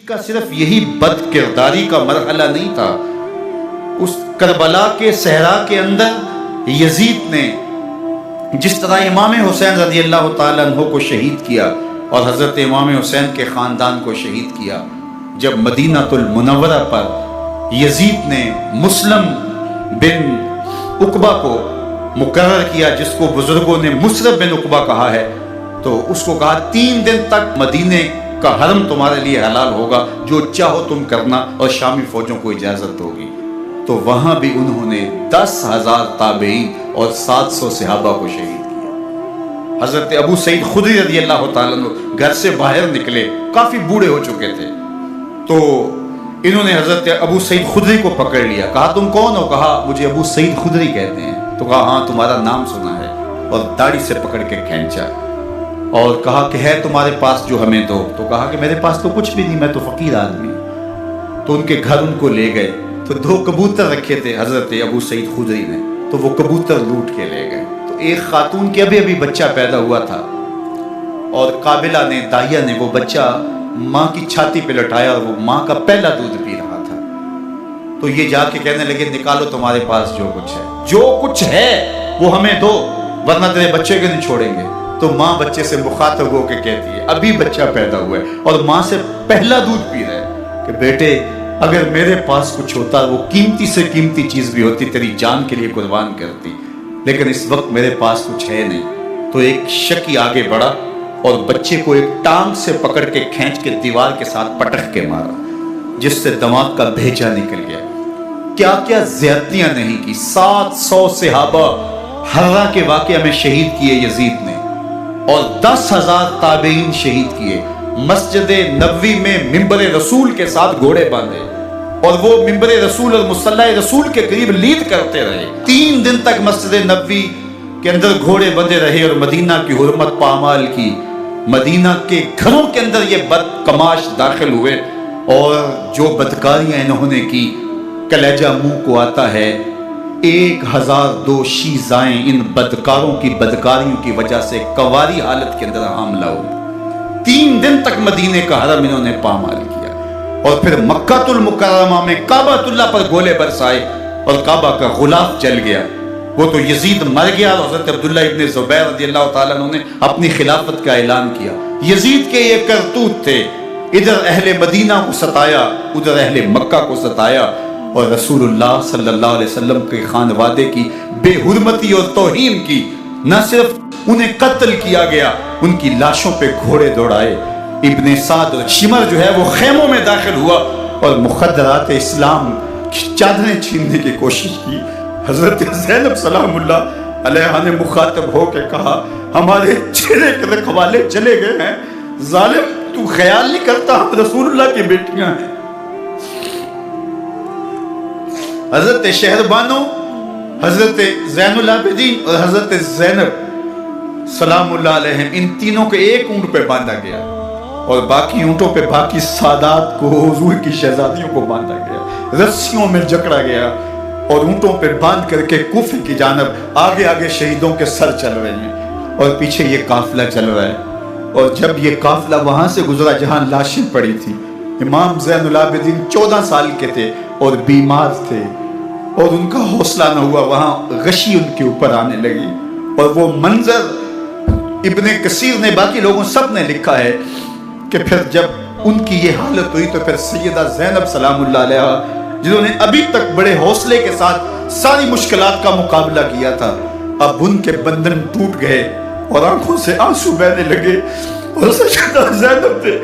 کا صرف یہی بد کرداری کا مرحلہ نہیں تھا، اس کربلا کے صحرا کے اندر یزید نے جس طرح امام حسین رضی اللہ تعالیٰ عنہ کو شہید کیا اور حضرت امام حسین کے خاندان کو شہید کیا، جب مدینہ المنورہ پر یزید نے مسلم بن عقبہ کو مقرر کیا، جس کو بزرگوں نے مصرف بن عقبہ کہا ہے، تو اس کو کہا 3 دن تک مدینے کا حرم تمہارے لیے حلال ہوگا، جو چاہو تم کرنا، اور شامی فوجوں کو اجازت ہوگی۔ تو وہاں بھی انہوں نے 10,000 تابعین اور 700 صحابہ کو شہید کیا۔ حضرت ابو سعید خدری رضی اللہ تعالیٰ عنہ گھر سے باہر نکلے، کافی بوڑھے ہو چکے تھے، تو انہوں نے حضرت ابو سعید خدری کو پکڑ لیا، کہا تم کون ہو؟ کہا مجھے ابو سعید خدری کہتے ہیں۔ تو کہا ہاں تمہارا نام سنا ہے، اور داڑھی سے پکڑ کے کھینچا اور کہا کہ ہے تمہارے پاس جو ہمیں دو؟ تو کہا کہ میرے پاس تو کچھ بھی نہیں، میں تو فقیر آدمی ہوں۔ تو ان کے گھر ان کو لے گئے، تو 2 کبوتر رکھے تھے حضرت ابو سعید خدری نے، تو وہ کبوتر لوٹ کے لے گئے۔ تو ایک خاتون کے ابھی بچہ پیدا ہوا تھا، اور قابلہ نے، داہیہ نے وہ بچہ ماں کی چھاتی پہ لٹایا، اور وہ ماں کا پہلا دودھ پی رہا تھا۔ تو یہ جا کے کہنے لگے نکالو تمہارے پاس جو کچھ ہے، جو کچھ ہے وہ ہمیں دو، ورنہ تیرے بچے کو نہیں چھوڑیں گے۔ تو ماں بچے سے مخاطب ہو کے کہتی ہے، ابھی بچہ پیدا ہوا ہے اور ماں سے پہلا دودھ پی رہا ہے، کہ بیٹے اگر میرے پاس کچھ ہوتا، وہ قیمتی سے قیمتی چیز بھی ہوتی، تیری جان کے لیے قربان کرتی، لیکن اس وقت میرے پاس کچھ ہے نہیں۔ تو ایک شکی آگے بڑھا اور بچے کو ایک ٹانگ سے پکڑ کے کھینچ کے دیوار کے ساتھ پٹک کے مارا، جس سے دماغ کا بھیجا نکل گیا۔ کیا کیا زیادتیاں نہیں کی۔ 700 صحابہ حرہ کے واقعہ میں شہید کیے یزید نے، اور 10,000 تابعین شہید کیے۔ مسجد نبوی میں ممبر رسول کے ساتھ گھوڑے باندھے، اور وہ ممبر رسول اور مصلی رسول کے قریب لید کرتے رہے۔ 3 دن تک مسجد نبوی کے اندر گھوڑے بندھے رہے، اور مدینہ کی حرمت پامال کی۔ مدینہ کے گھروں کے اندر یہ بدکماش داخل ہوئے، اور جو بدکاریاں انہوں نے کی کلیجہ منہ کو آتا ہے۔ 1002 شیزائیں ان بدکاروں کی بدکاریوں کی وجہ سے کنواری حالت کے اندر حاملہ ہوئی۔ 3 دن تک مدینے کا حرم انہوں نے پامال کیا، اور پھر مکہ المکرمہ میں کعبہ اللہ پر گولے برسائے، اور کعبہ کا غلاف جل گیا۔ وہ تو یزید مر گیا، اور حضرت عبداللہ ابن زبیر رضی اللہ تعالیٰ عنہ نے اپنی خلافت کا اعلان کیا۔ یزید کے یہ کرتوت تھے، ادھر اہل مدینہ کو ستایا، ادھر اہل مکہ کو ستایا، اور رسول اللہ صلی اللہ علیہ وسلم کے خانوادے کی بے حرمتی اور توہین کی۔ نہ صرف انہیں قتل کیا گیا، ان کی لاشوں پہ گھوڑے دوڑائے۔ ابن سعد اور شمر جو ہے وہ خیموں میں داخل ہوا، اور مخدرات اسلام کی چادریں چھیننے کی کوشش کی۔ حضرت زینب سلام اللہ علیہ نے مخاطب ہو کے کہا ہمارے چہرے کے رکھوالے چلے گئے ہیں، ظالم تو خیال نہیں کرتا ہم رسول اللہ کی بیٹیاں ہیں۔ حضرت شہربانو، حضرت زین العابدین اور حضرت زینب سلام اللہ علیہ، ان تینوں کو ایک اونٹ پہ باندھا گیا، اور باقی اونٹوں پہ باقی سادات کو، حضور کی شہزادیوں کو باندھا گیا، رسیوں میں جکڑا گیا، اور اونٹوں پہ باندھ کر کے کوفے کی جانب آگے آگے شہیدوں کے سر چل رہے ہیں، اور پیچھے یہ قافلہ چل رہا ہے۔ اور جب یہ قافلہ وہاں سے گزرا جہاں لاشیں پڑی تھی، امام زین العابدین 14 سال کے تھے اور بیمار تھے، اور ان کا حوصلہ نہ ہوا، وہاں غشی ان کے اوپر آنے لگی۔ اور وہ منظر ابن کثیر نے، باقی لوگوں سب نے لکھا ہے کہ پھر جب ان کی یہ حالت ہوئی تو پھر سیدہ زینب سلام اللہ علیہ، جنہوں نے ابھی تک بڑے حوصلے کے ساتھ ساری مشکلات کا مقابلہ کیا تھا، اب ان کے بندھن ٹوٹ گئے اور آنکھوں سے آنسو بہنے لگے، اور سیدہ زینب تھے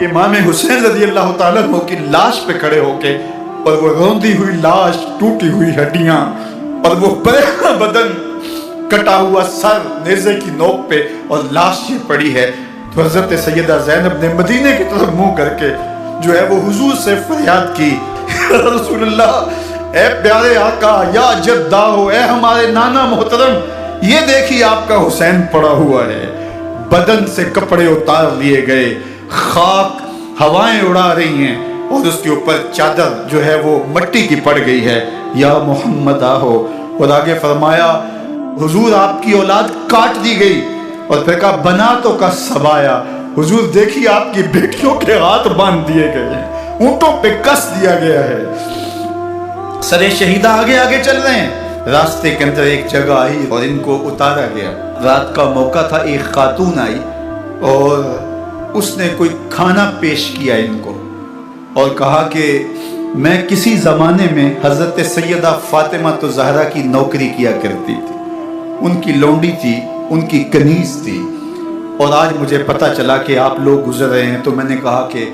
امام حسین رضی اللہ تعالیٰ عنہ کی لاش پہ کھڑے ہو کے، اور وہ روندی ہوئی لاش، ٹوٹی ہوئی ہڈیاں، اور وہ پہلا بدن، کٹا ہوا سر نیزے کی نوک پہ، اور لاش یہ پڑی ہے۔ تو حضرت سیدہ زینب نے مدینے کی طرف منہ کر کے جو ہے وہ حضور سے فریاد کی، رسول اللہ، اے پیارے آقا، یا جدہ ہو، اے ہمارے نانا محترم، یہ دیکھیے آپ کا حسین پڑا ہوا ہے۔ بدن سے کپڑے اتار لیے گئے، خاک ہوائیں اڑا رہی ہیں، اور اس کے اوپر چادر جو ہے وہ مٹی کی پڑ گئی ہے، یا محمد آہو۔ اور آگے فرمایا حضور آپ کی اولاد کاٹ دی گئی، اور پھر کہا بنا تو کا سبایا، حضور دیکھیے آپ کی بیٹیوں کے ہاتھ باندھ دیے گئے ہیں، اونٹوں پہ کس دیا گیا ہے، سرے شہیدہ آگے آگے چل رہے ہیں۔ راستے کے اندر ایک جگہ آئی اور ان کو اتارا گیا۔ رات کا موقع تھا، ایک خاتون آئی اور اس نے کوئی کھانا پیش کیا ان کو اور کہا کہ میں کسی زمانے میں حضرت سیدہ فاطمہ زہرا کی نوکری کیا کرتی تھی، ان کی لونڈی تھی، ان کی کنیز تھی، اور آج مجھے پتہ چلا کہ آپ لوگ گزر رہے ہیں، تو میں نے کہا کہ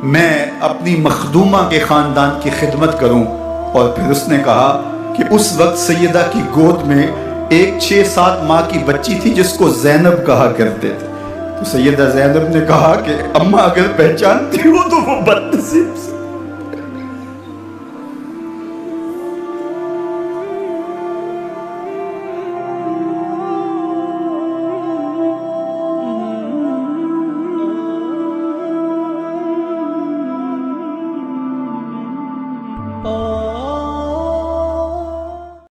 میں اپنی مخدومہ کے خاندان کی خدمت کروں۔ اور پھر اس نے کہا کہ اس وقت سیدہ کی گود میں ایک 6-7 ماہ کی بچی تھی جس کو زینب کہا کرتے تھے۔ تو سیدہ زینب نے کہا کہ اماں اگر پہچانتی ہو تو وہ بدنصیب سے